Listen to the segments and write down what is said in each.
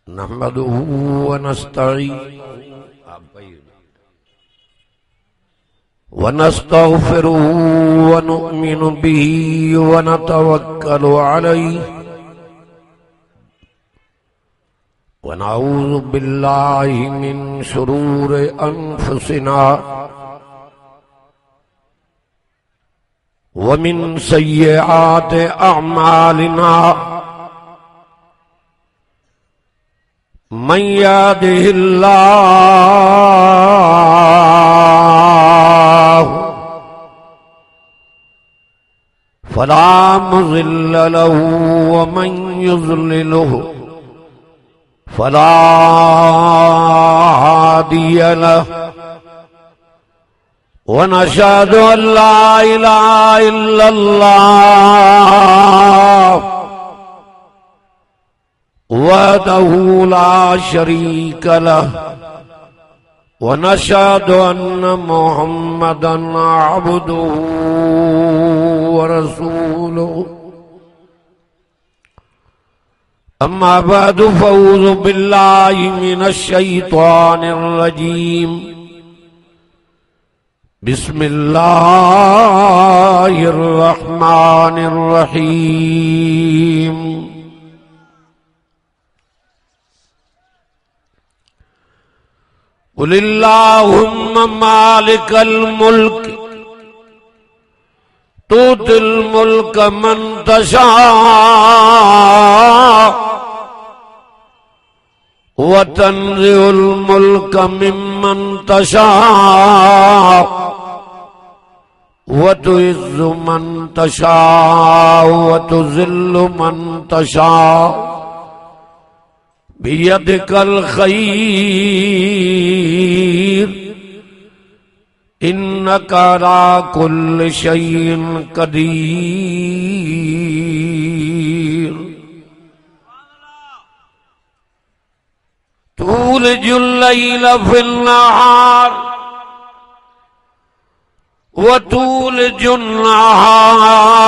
नहमदुहु व नस्तगफिरुहु व नु'मिनु बिही व नतवक्कलु अलैहि व नऊज़ु बिल्लाहि मिन शुरूरि अनफुसिना व मिन सय्यिआति अअमालिना मन यहदिहिल्लाहु फला मुज़िल्ल लहु व मन युज़्लिलहु फला हादिय लहु व नशहदु अन ला इलाहा इल्लल्लाह वहदहु ला शरीक लह व नशहदु अन्न मुहम्मदन अब्दुहु व रसूलुहु अम्मा बअदु फअऊज़ु बिल्लाहि मिनश शैतानिर रजीम बिस्मिल्लाहिर रहमानिर रहीम कुलिल्लाहुम्मा मालिकल मुल्क तूतिल मुल्क मन तशा व तंज़िउल मुल्क मिम्मन तशा व तुइज़्ज़ु मन तशा व तुज़िल्लु मन तशा बियदिकल खैर इन्नका अला कुल्लि शैइन कदीर तूलिजुल लैल फिन नहार व तूलिजुन नहार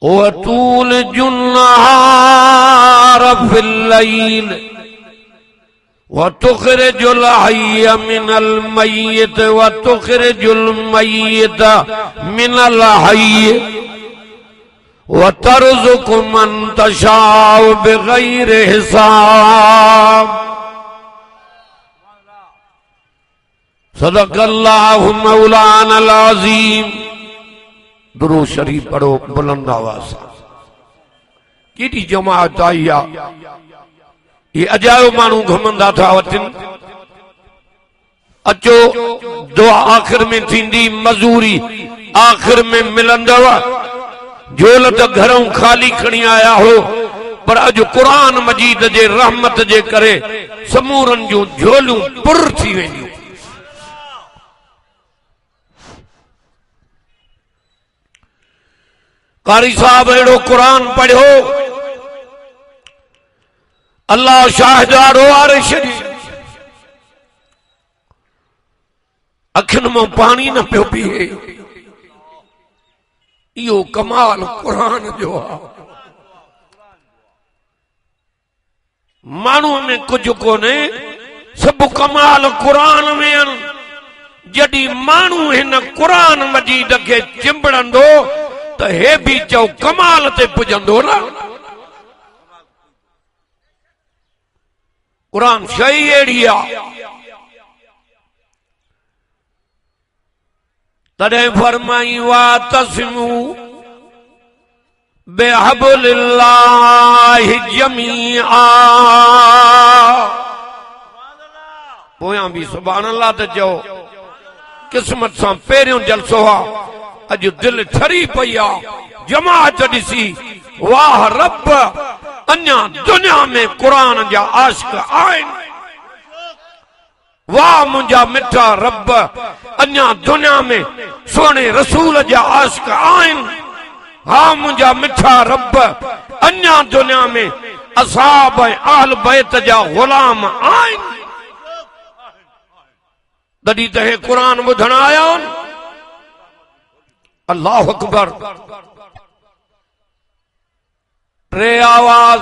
वतूलिजुन नहार फिल लैल वतुखरिजुल हय्य मिनल मय्यित वतुखरिजुल मय्यित मिनल हय्य वतरज़ुक़ु मन तशाअ बिग़ैरि हिसाब सदक़ल्लाहु मौलानल अज़ीम। दुरूद शरीफ पढ़ो बुलंद आवाज से। केडी जमात आई आ ये अजायो मानू घुमंदा था वतिन अचो दुआ आखिर में थींदी मजूरी आखिर में मिलंदव झोल त घरों खाली खणी आया हो पर अज कुरान मजीद जे रहमत जे करे समूरन जो झोलूं पुर थी वेंदियूं। कारी साहब एड़ो कुरान पढ़ो अल्लाह शाहदारो आरे छॾी अखियुनि मां पानी न पियो पीए। इहो कमाल कुरान जो आहे। माण्हूअ में कुझु कोन्हे सब कमाल कुरान में आहिनि। जॾहिं माण्हू हिन कुरान मजीद खे चिंबड़ंदो त हे भी चओ कमाल ते पुजंदो न। कुरान शई अहिड़ी आहे। तॾहिं फरमाई वातसिमू बिहब्लिल्लाहि जमीआ। पोयां भी सुभान अल्लाह त चओ। किस्मत सां पहिरियों जलसो आहे। अज दिल ठरी पई आ जमात ॾिसी वाह रब अञा दुनिया में कुरान जा आशिक आहिनि। वाह मुंहिंजा मिठा रब अञा दुनिया में सोने रसूल जा आशिक आहिनि। हा मुंहिंजा मिठा रब अञा दुनिया में असहाब ऐं अहल बैत जा गुलाम आहिनि। तॾहिं त हे कुरान ॿुधण आया आहिनि। अल्लाह अकबर। टे आवाज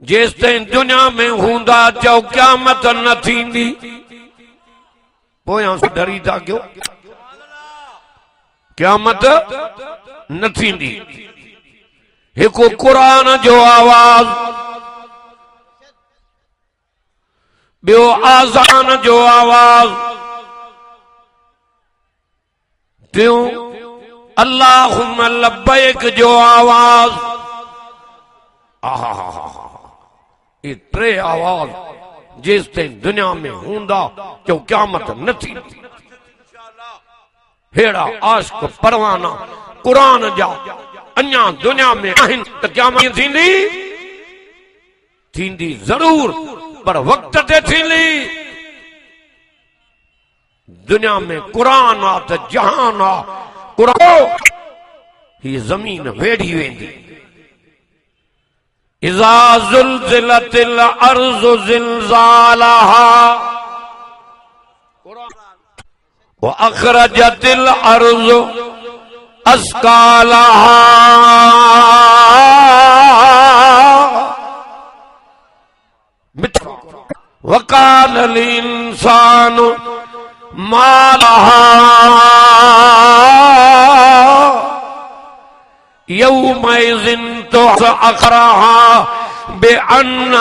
जेस ताईं दुनिया में हूंदा चओ क़यामत न थींदी पोयां डरी था कयो क़यामत न थींदी हिकु क़ुरान जो आवाज बियो आज़ान जो आवाज टियों अल्लाहुम्मा लब्बैक जो आवाज ये टे आवाज जेस ताईं दुनिया में हूंदा जो क़यामत न थींदी हेड़ा आशिक़ परवाना कुरान जा अञा दुनिया में आहिनि त क़यामत थींदी जरूर पर वक्त ते थींदी दुनिया में कुरान आ त जहान आ कुरान ही जमीन वेड़ी वेंदी इज़ा ज़ुल्ज़िलतिल अर्ज़ु ज़िल्ज़ालहा व अख़रजतिल अर्ज़ु अस्क़ालहा व क़ालल इंसानु मा लहा यौमइज़िन तुअख़रहा बिअन्न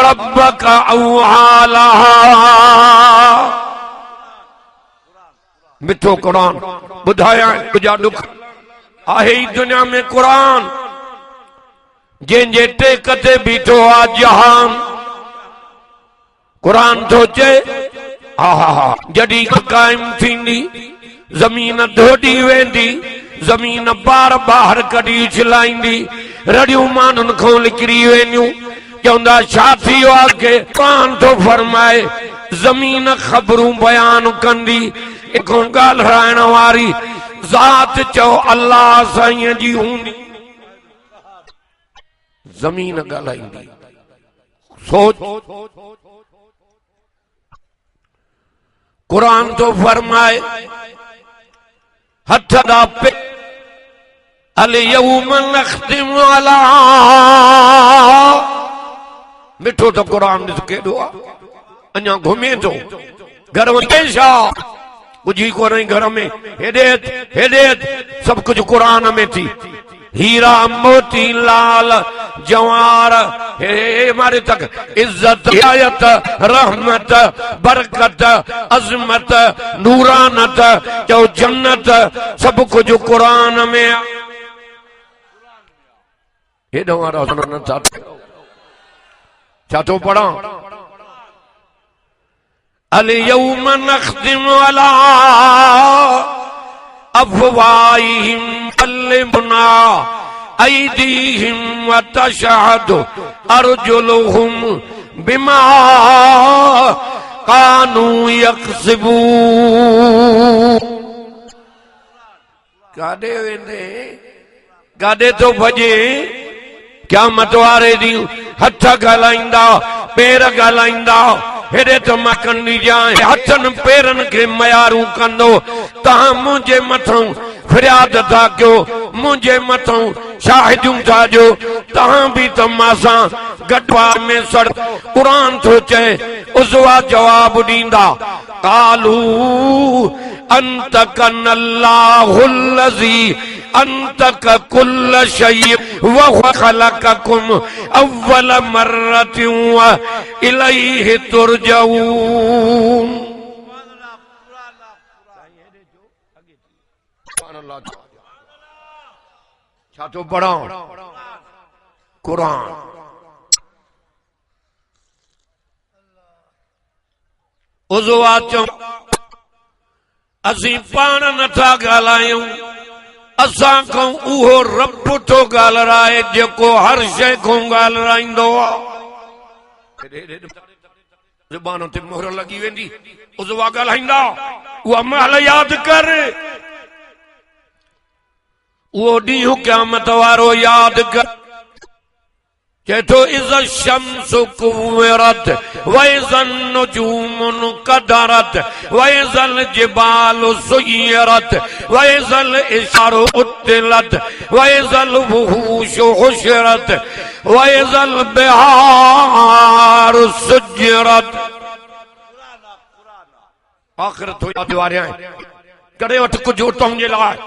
रब्बका औहा लहा मिठो कुरान बुधाया तुझा दुख आहे ही दुनिया में कुरान जंहिंजे टेक ते बीठो आ जहान कुरान तो चे आहा जड़ी कायम थींदी जमीन धोड़ी वेंदी जमीन बार बाहर कड़ी छिलाईंदी रड़ियूं मानुन को लिकरी वेंदियूं चवंदा छा थियो आगे कुरान तो फरमाए जमीन खबरूं बयान कंदी एको ॻाल्हाइण वारी ज़ात चओ अल्लाह साईं जी हूंदी जमीन ॻाल्हाईंदी सोच कुरान तो फरमाए हथ दा पे अल यौम नख्तिमु अला मिठो तो कुरान ॾिस केॾो आहे अञा घुमे थो घर में छा कुझु को नहीं घर में हेॾे सब कुछ कुरान में थी हीरा मोती लाल जवार हे मारे तक इज्जत हिदायत रहमत बरकत अजमत नूरानत जो जन्नत सब कुछ कुरान में हेॾो वारा न छा थो पढ़ा अल यौम नख्तिमु अला अफ़वाहिहिम वल्लिमुना ऐदीहिम व तशहदु अर्जुलुहुम बिमा कानू यक्सिबून काॾे वेंदे काॾे तो भॼे क़यामत वारे ॾींहुं हथ ॻाल्हाईंदा पेर ॻाल्हाईंदा हेॾे त मां कंदी जाए हथनि पेरनि खे मयारूं कंदो तव्हां मुंहिंजे मथां फरियाद था कयो मुंहिंजे मथां शाहिदियूं था ॾियो तव्हां बि त मां सां गॾवार में सड़ कुरान थो चए उज़वा जवाब ॾींदा कालू अंतकन अल्लाहुल्लज़ी अंतक कुल्ल शै व खलककुम अव्वल मर्रतिन व इलैहि तुरजऊन छा तो पढ़ा कुरान उज़वा चो असीं पाण नथा ॻाल्हायूं असां खां उहो रब थो ॻाल्हाए जेको हर शइ खां ॻाल्हाईंदो आहे ज़ुबान ते मोहर लॻी वेंदी उज़वा ॻाल्हाईंदा उहा महल यादि कर उहो ॾींहुं क़यामत वारो यादि कर चेतो इज़ा शम्सु कुव्विरत व इज़न नुजूमुन कदरत व इज़ल जिबालु सुय्यरत व इज़ल इशारु उत्तिलत व इज़ल वुहूशु हुशिरत व इज़ल बिहारु सुज्जिरत। आखिर तो याद आ रहा है करे वठ कुछ उतों जे लाए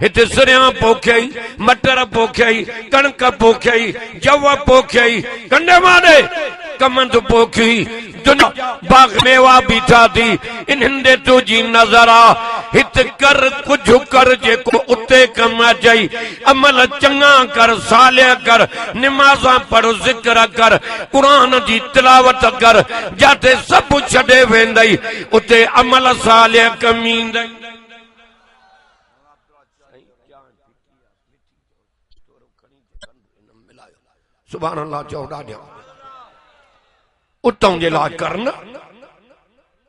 हिते सिरियां पोखियई मटर पोखियई कणक पोखियई जव पोखियई कंडे माडे कमंद पोखी दुनिया बाग मेवा बीठा थी इन्हनि तुझी नजर आ हित कर कुछ कर जेको उते कम अचई अमल चंगा कर सालिया कर निमाज़ा पढ़ जिक्र कर कुरान जी तिलावत कर जाते सब छड़े वेंदई उते अमल सालिया कमींदई। सुभान अल्लाह चौड़ा दिया उतों जे लाज करना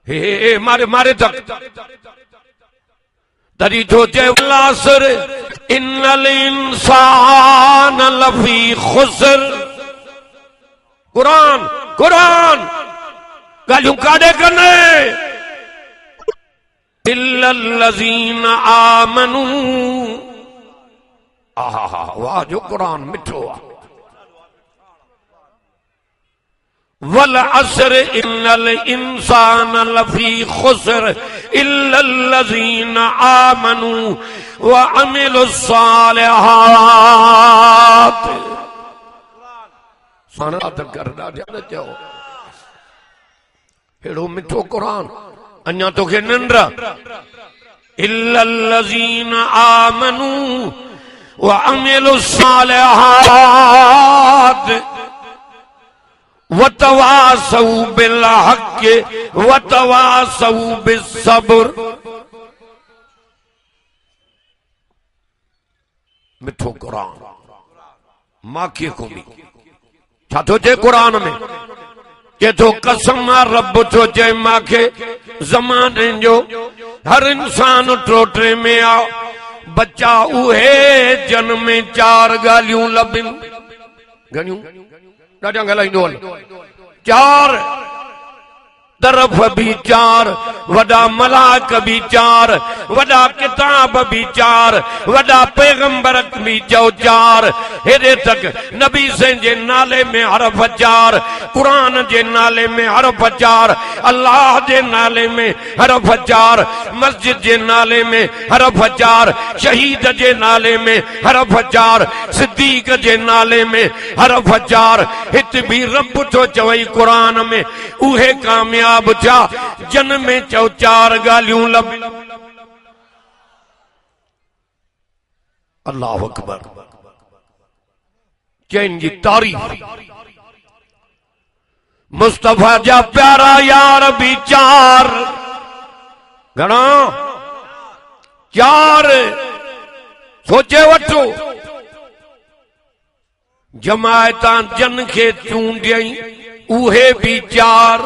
हे मारे मारे तक तरी तो जेवलासर इन्नल इंसान लफी खुसर। कुरान कुरान गालियों काढ़े करने इल्लल्लज़ीन आमनू। आहा वाह जो कुरान मिठो आ। वल असर इन्नल इंसान लफी खुसर इल्लल्लज़ीन आमनू व अमिलुस्सालिहात। सनात करदा जाने चाहो हेड़ो मिठो कुरान अन्या तो के निंद्र इल्लल्लज़ीन आमनू व अमिलुस्सालिहात वतवासौ बिल हक़ वतवासौ बिस्सब्र। मिठो कुरान माखे को भी छा तो चे कुरान में के तो कसम रब तो चे माखे ज़माने जो हर इंसान टोटरे में आ बच्चा उहे जन्म में चार गालियों लबिन घणियों ॾाढा ॻाल्हाईंदो हल चार तरफ भी चार वॾा मलाक भी चार वॾा किताब भी चार वॾा पैगंबर भी चओ चार हेॾे तक नबी से जे नाले में हरफ चार कुरान जे नाले में हरफ चार अल्लाह जे नाले में हरफ चार मस्जिद जे नाले में हरफ चार शहीद जे नाले में हरफ चार सिद्दीक जे नाले में हरफ चार हित भी रब तो चवई कुरान में उहे कामयाब थिया जन में चौ चार गालियों लब। अल्लाह अकबर चैन जी तारीफ मुस्तफा जा प्यारा यार भी चार घणा चार सोचे वठो जमायतां जन खे चूंडियई उहे भी चार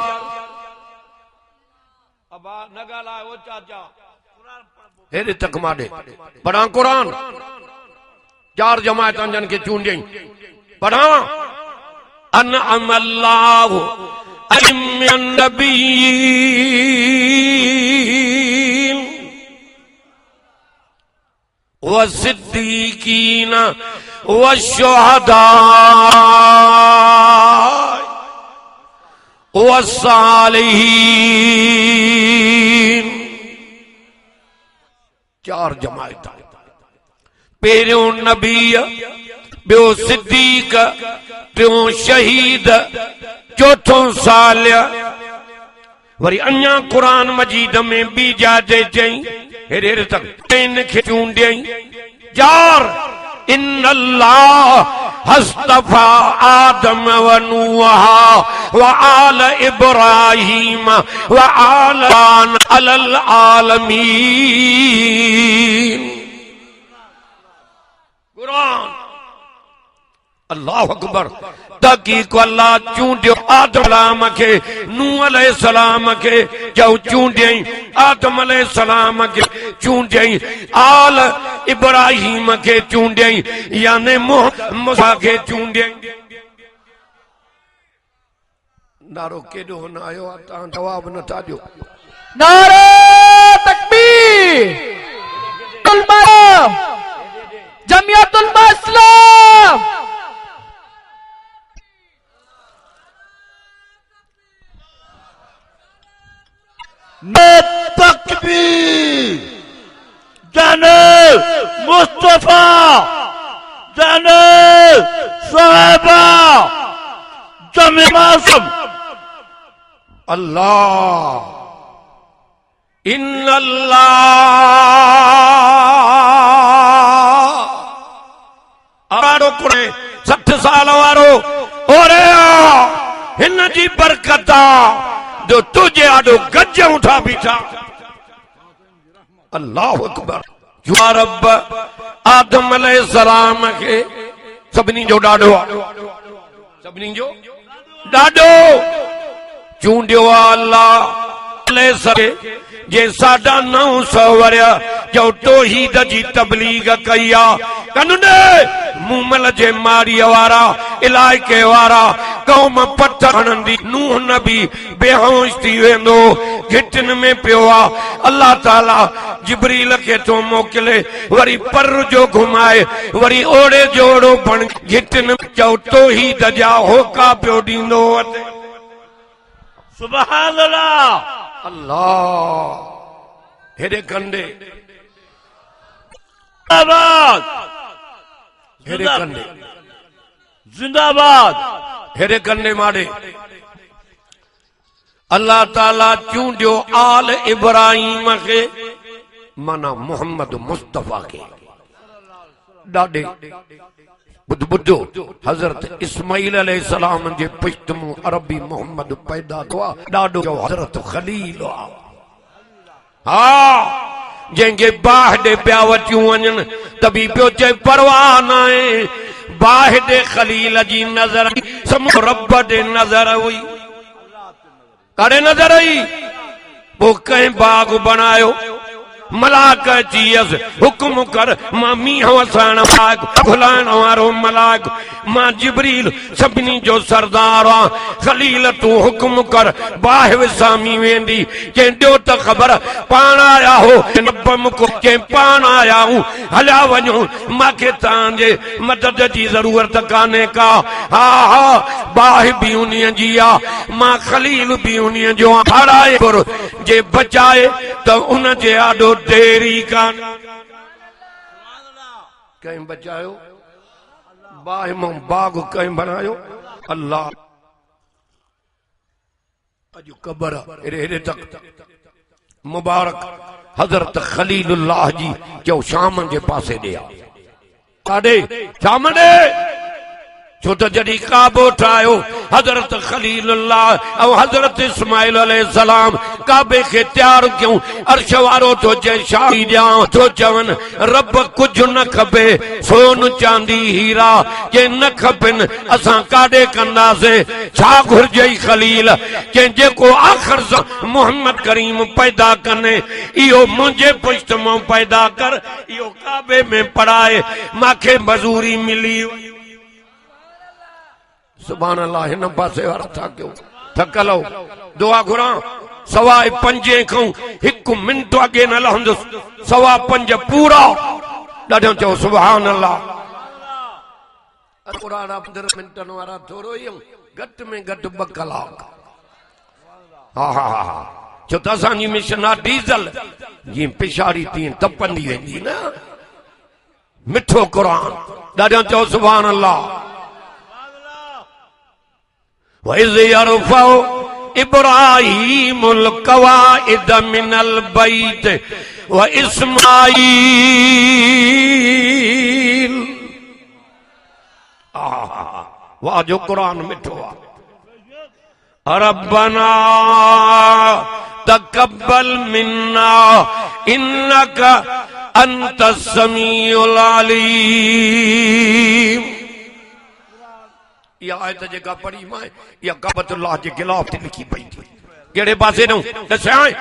हेरे तक माडे पढ़ा कुरान चार जमायतां जन के चूंडियई पढ़ा अन अमल्लाहु अलिम्मिन नबिय्यीन व सिद्दीकीन व शुहदा व सालिहीन। चार जमायत पहिरियों नबी ॿियो सिद्दीक टियों शहीद चौथों सालिया। वरी अञा कुरान मजीद में ॿी जाते चई हेरे तक इन खे चूंडियई चार इन्नल्लाह हस्तफा आदम व नूह व आल इब्राहीम व आल अलल आलमीन। कुरान अल्लाह अकबर ताकि को अल्लाह चूंडियो आदम सलाम के नूह अलैहिस्सलाम के जो चूंडियई आदम अलैहिस्सलाम के चूंडियई आल इब्राहीम के चूंडियई यानी मूसा के चूंडियई। नारो केॾो न आयो आहे तव्हां जवाब नथा ॾियो। नारे तकबीर जमियतुल इस्लाम तकबीर जाने मुस्तफा जाने साहबा जमे मासूम अल्लाह इन्नल्लाह 60 साल वारो और हिन जी बरकत जो तुझे आडो गज उठा बीठा। अल्लाह अकबर। या रब आदम अलैहिस्सलाम के सभिनी जो ॾाढो सभिनी जो ॾाढो चूंडियो अल्लाह जे 950 वर्ष जो तौहीद जी तबलीग कई आ कनुने मूमल जे मारी वारा इलाइके वारा कौम पत्थर हणंदी नूह नबी बेहोश थी वेंदो घिटन में पियो आ। अल्लाह ताला जिब्रील के तो मोकिले वरी पर जो घुमाए वरी ओड़े जोड़ो बण घिटन चौ तौहीद जा होका पियो ॾींदो। सुभान अल्लाह अल्लाह हेरे कंडे जिंदाबाद हेरे कंडे जिंदाबाद हेरे कंडे मारे अल्लाह ताला चूंडियो आल इब्राहिम के माना मोहम्मद मुस्तफा के ॾाढे बुद्धो हजरत इस्माइल अलैहिस्सलाम जे पुश्तमू अरबी मोहम्मद पैदा हुआ ॾाढो हजरत खलील हाँ जंहिंखे बाह ॾे पिया वटियूं वञनि तभी पियो चए परवाह न आहे बाह ॾे खलील जी नज़र समूह रब ॾे नज़र हुई काॾे नज़र आई पोइ कंहिं बाग बनायो मलाक अचीस हुकुम कर मां मींहं वसाइण घुलाइण वारो मलाक मां जिब्रील सभिनी जो सरदार आ खलील तू हुकुम कर बाहि विसामी वेंदी कंहिं ॾियो त ख़बर पाण आया हो नब मुको कंहिं पाण आया हूं हलिया वञो मूंखे तव्हांजे मदद जी ज़रूरत कान्हे का। हा हा बाहि बि उन्हीअ जी आ मां खलील बि उन्हीअ जो हराए घुर जे बचाए त उन जे आॾो देरी कान कहीं बचायो बाहि मां बाग कहीं बनायो। अल्लाह अजु कबर हेरे तक मुबारक हजरत खलीलुल्लाह जी जो शाम जे पासे ॾिया काॾे शाम ॾे छो त जॾहिं काबो ठाहियो हजरत खलीलुल्लाह ऐं हजरत इस्माइल अलैहिस्सलाम काबे खे तैयार कयूं अर्श वारो तो चए शाही ॾियां तो चवनि रब कुझु न खपे सोन चांदी हीरा के न खपनि असां काॾे कंदासीं छा घुर्जई खलील के जेको आख़िर सां मोहम्मद करीम पैदा कने इहो मुंहिंजे पुश्त मां पैदा कर इहो काबे में पढ़ाए मूंखे मज़ूरी मिली। सुभान अल्लाह हिन पासे वारा था कयूं थकल हो दुआ घुरां सवाए 5 खां 1 मिंट अॻे न लहंदुसि 5:15 पूरा ॾाढो चओ सुभान अल्लाह। क़ुरान 15 मिंटनि वारा थोरो ई घटि में घटि 2 कलाक। हा हा हा छो त असांजी मिशन आहे डीज़ल जीअं पिछाड़ी तीअं तपंदी वेंदी न मिठो क़ुरान ॾाढो चओ सुभान अल्लाह। वइज़ यरफ़उ इब्राहीमुल क़वाइद मिनल बैत व इस्माईल। वाह जो कुरान मिठो आहे। रब्बना तक़ब्बल मिन्ना इन्नका अंतस समीउल अलीम। यह आयत जेका पढ़ी मां या काबतुल्लाह जे गिलाफ ते लिखी पई थी केड़े पासे ॾऊं दसाए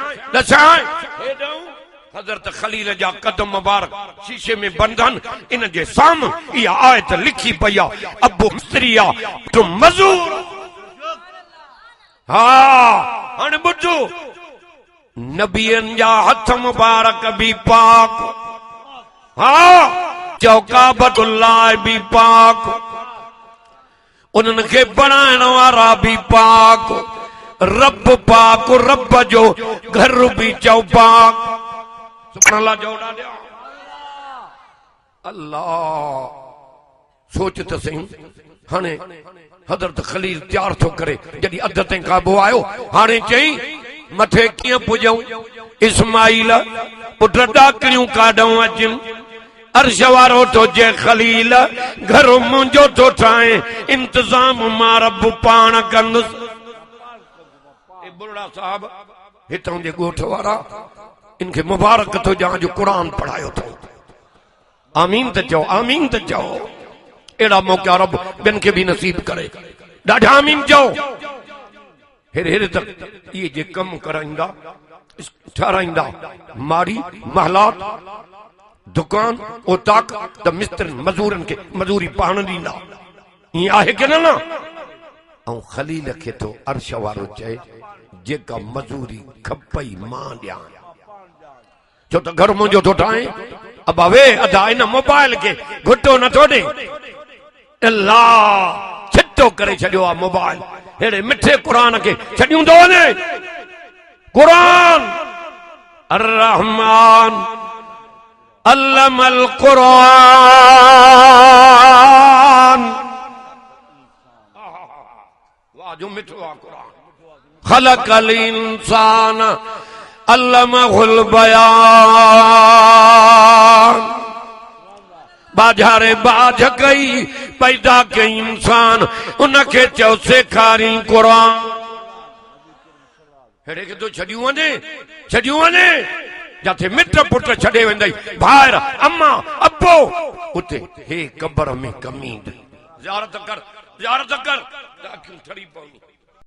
हजरत खलील जा कदम मुबारक शीशे में बंधन इन जे साम्हूं इहा आयत लिखी पई आहे अबू मिस्रिया तो मजूर हाँ हाणे ॿुधो नबियनि जा हथ मुबारक भी पाक हाँ चौकाबतुल्लाह भी पाक उन्हनि खे बणाइण वारा भी पाक रब पाक रब जो घर भी चौ पाक सुभान अल्लाह जो ॾाढा अल्लाह सोच त सही हाणे हज़रत खलील तैयार थो करे जॾहिं अध ताईं काबो आयो हाणे चई मथे कीअं पुॼऊं इस्माइल पुट ॾाकड़ियूं काढूं अचनि अर्श वारो तो जे खलील घर मुंहिंजो थो ठाहे इंतज़ाम मां रब पाण कंदुसि बुढ़ा साहब हितां जे ॻोठ वारा इनखे मुबारक थो ॾियां जो क़ुर पढ़ायो थो आमीन त चओ आमीन त चओ अहिड़ा मौक़ा रब ॿियनि खे बि नसीब करे ॾाढा आमीन चओ हेरे हेरे तक इहे जे कम कराईंदा ठाराईंदा माड़ी महलात दुकान ओताक त मिस्त्रनि मज़ूरनि खे मज़ूरी पाण ॾींदा ईअं आहे की न ऐं खलील खे तो अर्श वारो चए जेका मज़ूरी खपई मां ॾियां छो त घर मुंहिंजो थो ठाहे अब वे अदा इन मोबाइल के घुटो नथो ॾे अल्लाह छितो करे छॾियो आहे मोबाइल हेड़े मिठे क़ुर खे छॾियूं थो वञे क़ुर अर्रहमान अल्लमल क़ुरान वाह जो मिठो आहे क़ुर खलकल इंसान अल्लमहुल बयान बाजारे बाज कई पैदा कई इंसान उनखे चयो सेखारी क़ुर हेड़े खे तो छॾियूं वञे जाते मिट पुट छॾे वेंदई भाइर अम्मा अब्बो उते हे कब्र में कमी ज़ियारत कर अखियूं ठरी पवंदी